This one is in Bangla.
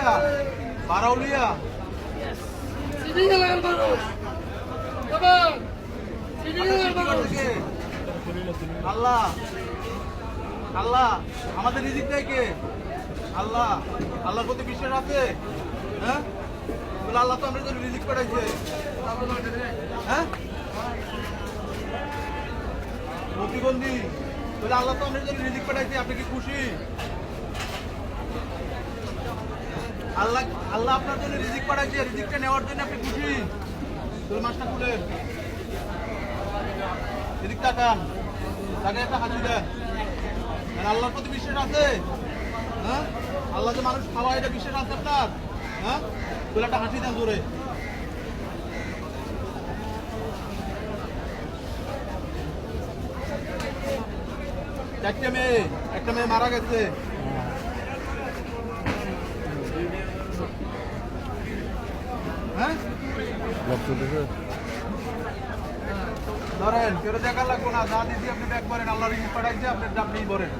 বারাউলিয়া বারাউলিয়া আল্লাহ আল্লাহ আমাদের রিজিক দেয় কে? আল্লাহ। আল্লাহর প্রতি বিশ্বাস আছে? হ্যাঁ, আল্লাহ তো আমাদের জন্য রিজিক পাঠাইছে। হ্যাঁ, প্রতিবন্ধী বলে আল্লাহ তো আমাদের জন্য রিজিক পাঠাইছে। আপনি কি খুশি? আল্লাহ আল্লাহ আপনার জন্য রিজিক পাঠাইছে, রিজিকটা নেওয়ার জন্য আপনি খুশি? তোর মাছটা খুলে এদিক তাকান, তাকে একটা হাসি দেন। আল্লাহর প্রতি বিশ্বাস আছে? হ্যাঁ, আল্লাহ যে মানুষ খাওয়া, এটা বিশ্বাস আছে আপনার? হ্যাঁ, তোর একটা হাসি দেন জোরে। একটা মেয়ে মারা গেছে। হ্যাঁ, ধরেন কেউ দেখা লাগবো না, যা দিদি আপনি ব্যাগ করেন, আল্লাহ রিজিক পাঠাইছে, আপনি বলেন।